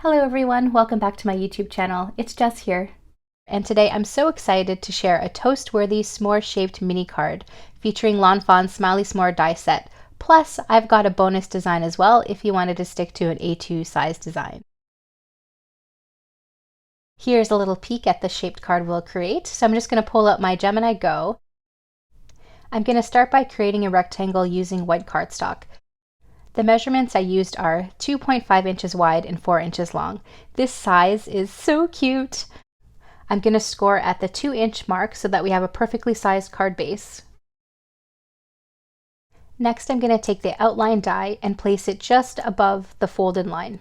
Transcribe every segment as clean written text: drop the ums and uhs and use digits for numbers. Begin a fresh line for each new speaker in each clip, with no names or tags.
Hello everyone, welcome back to my YouTube channel. It's Jess here. And today I'm so excited to share a toast-worthy s'more-shaped mini card featuring Lawn Fawn Smiley S'more die set. Plus, I've got a bonus design as well if you wanted to stick to an A2 size design. Here's a little peek at the shaped card we'll create. So I'm just going to pull out my Gemini Go. I'm going to start by creating a rectangle using white cardstock. The measurements I used are 2.5 inches wide and 4 inches long. This size is so cute! I'm going to score at the 2-inch mark so that we have a perfectly sized card base. Next, I'm going to take the outline die and place it just above the folded line.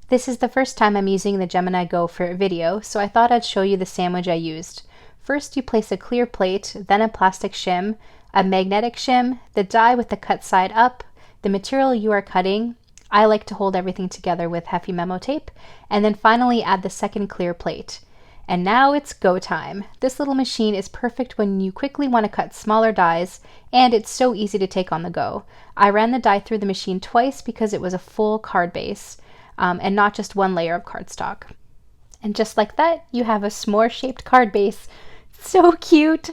This is the first time I'm using the Gemini Go for a video, so I thought I'd show you the sandwich I used. First, you place a clear plate, then a plastic shim, a magnetic shim, the die with the cut side up, the material you are cutting. I like to hold everything together with Heffy Memo tape, and then finally add the second clear plate. And now it's go time. This little machine is perfect when you quickly want to cut smaller dies, and it's so easy to take on the go. I ran the die through the machine twice because it was a full card base, and not just one layer of cardstock. And just like that, you have a s'more-shaped card base. So cute!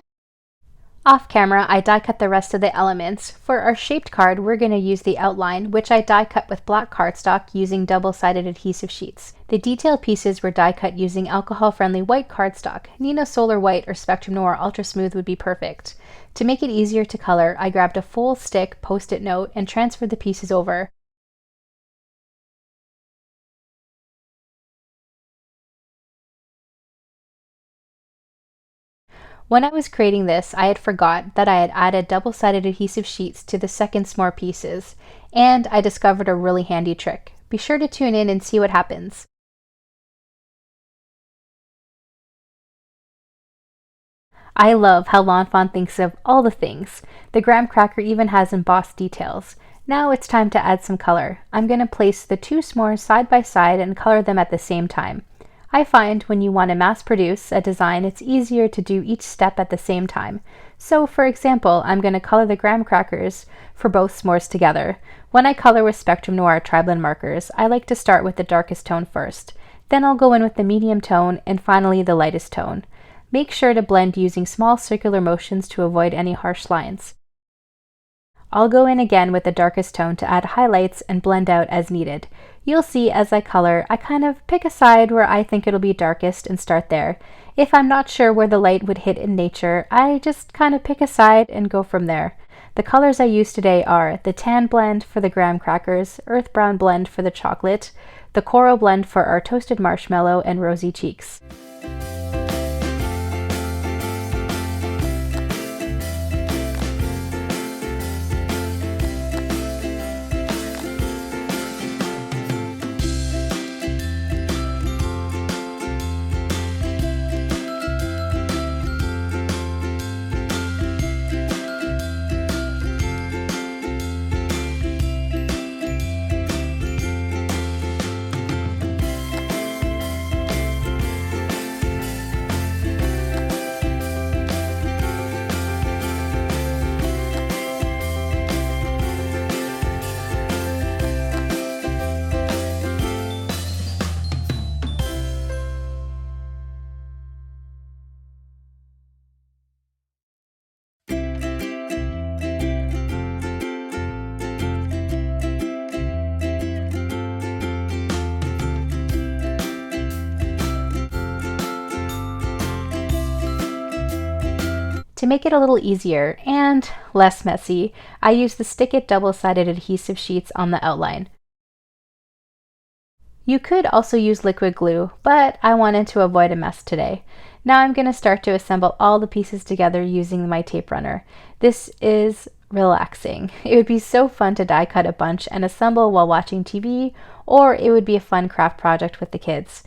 Off camera, I die cut the rest of the elements. For our shaped card, we're going to use the outline, which I die cut with black cardstock using double-sided adhesive sheets. The detailed pieces were die cut using alcohol-friendly white cardstock. Nina Solar White or Spectrum Noir Ultra Smooth would be perfect. To make it easier to color, I grabbed a full stick post-it note and transferred the pieces over. When I was creating this, I had forgot that I had added double-sided adhesive sheets to the second s'more pieces, and I discovered a really handy trick. Be sure to tune in and see what happens. I love how Lawn Fawn thinks of all the things. The graham cracker even has embossed details. Now it's time to add some color. I'm going to place the two s'mores side by side and color them at the same time. I find when you want to mass produce a design, it's easier to do each step at the same time. So for example, I'm going to color the graham crackers for both s'mores together. When I color with Spectrum Noir TriBlend markers, I like to start with the darkest tone first. Then I'll go in with the medium tone and finally the lightest tone. Make sure to blend using small circular motions to avoid any harsh lines. I'll go in again with the darkest tone to add highlights and blend out as needed. You'll see as I color, I kind of pick a side where I think it'll be darkest and start there. If I'm not sure where the light would hit in nature, I just kind of pick a side and go from there. The colors I used today are the tan blend for the graham crackers, earth brown blend for the chocolate, the coral blend for our toasted marshmallow, and rosy cheeks. To make it a little easier and less messy, I use the Stick-It double-sided adhesive sheets on the outline. You could also use liquid glue, but I wanted to avoid a mess today. Now I'm going to start to assemble all the pieces together using my tape runner. This is relaxing. It would be so fun to die cut a bunch and assemble while watching TV, or it would be a fun craft project with the kids.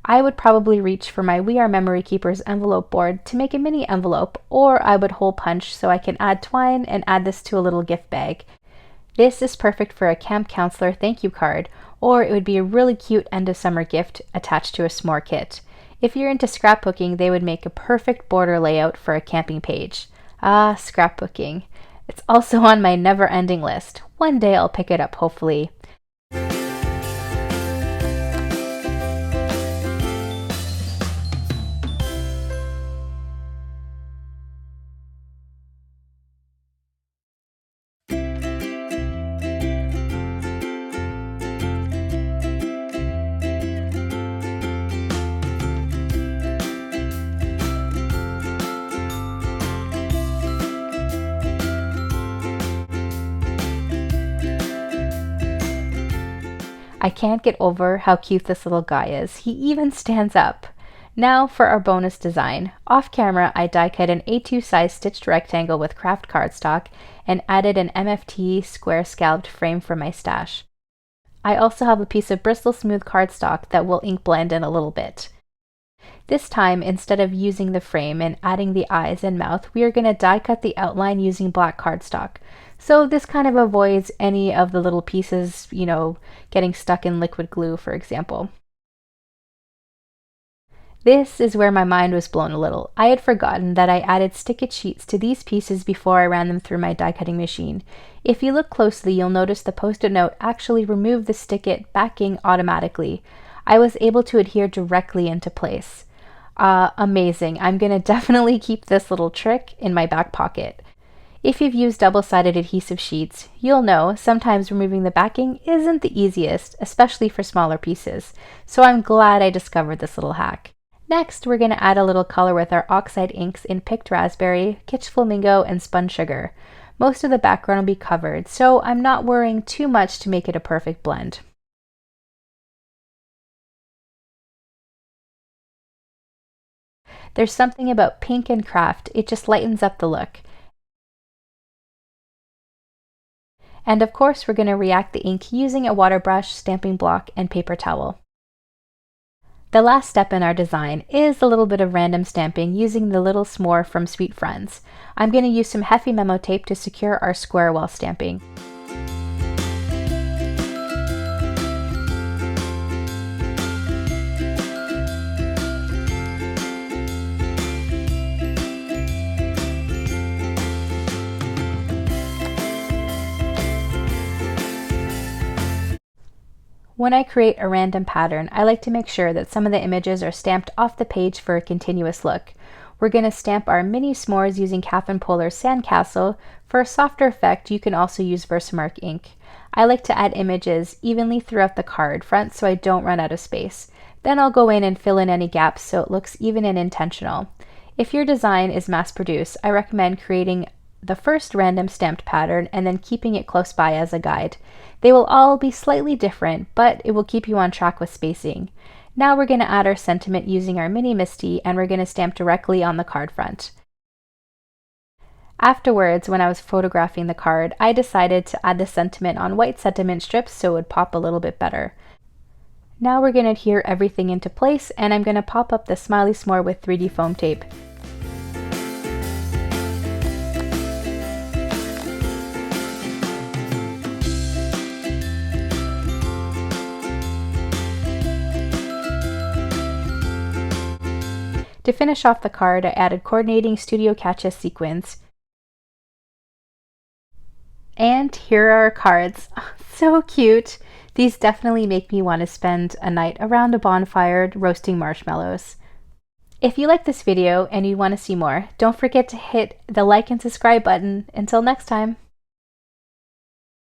I would probably reach for my We Are Memory Keepers envelope board to make a mini envelope, or I would hole punch so I can add twine and add this to a little gift bag. This is perfect for a camp counselor thank you card, or it would be a really cute end of summer gift attached to a s'more kit. If you're into scrapbooking, they would make a perfect border layout for a camping page. Ah, scrapbooking. It's also on my never-ending list. One day I'll pick it up, hopefully. I can't get over how cute this little guy is. He even stands up. Now for our bonus design. Off camera, I die cut an A2 size stitched rectangle with craft cardstock and added an MFT square scalloped frame for my stash. I also have a piece of Bristol Smooth cardstock that will ink blend in a little bit. This time, instead of using the frame and adding the eyes and mouth, we are going to die cut the outline using black cardstock. So this kind of avoids any of the little pieces, getting stuck in liquid glue, for example. This is where my mind was blown a little. I had forgotten that I added stick-it sheets to these pieces before I ran them through my die cutting machine. If you look closely, you'll notice the post-it note actually removed the stick-it backing automatically. I was able to adhere directly into place. Amazing. I'm going to definitely keep this little trick in my back pocket. If you've used double-sided adhesive sheets, you'll know sometimes removing the backing isn't the easiest, especially for smaller pieces. So I'm glad I discovered this little hack. Next, we're going to add a little color with our oxide inks in Picked Raspberry, Kitsch Flamingo, and Spun Sugar. Most of the background will be covered, so I'm not worrying too much to make it a perfect blend. There's something about pink and craft, it just lightens up the look. And of course, we're going to react the ink using a water brush, stamping block, and paper towel. The last step in our design is a little bit of random stamping using the little s'more from Sweet Friends. I'm going to use some Heffy Memo tape to secure our square while stamping. When I create a random pattern, I like to make sure that some of the images are stamped off the page for a continuous look. We're going to stamp our mini s'mores using Calvin Polar's Sandcastle. For a softer effect, you can also use Versamark ink. I like to add images evenly throughout the card front so I don't run out of space. Then I'll go in and fill in any gaps so it looks even and intentional. If your design is mass-produced, I recommend creating the first random stamped pattern and then keeping it close by as a guide. They will all be slightly different, but it will keep you on track with spacing. Now we're going to add our sentiment using our mini Misty, and we're going to stamp directly on the card front. Afterwards, when I was photographing the card, I decided to add the sentiment on white sentiment strips so it would pop a little bit better. Now we're going to adhere everything into place, and I'm going to pop up the Smiley S'more with 3D foam tape. To finish off the card, I added coordinating Studio Catches sequins. And here are our cards. So cute! These definitely make me want to spend a night around a bonfire roasting marshmallows. If you like this video and you want to see more, don't forget to hit the like and subscribe button. Until next time!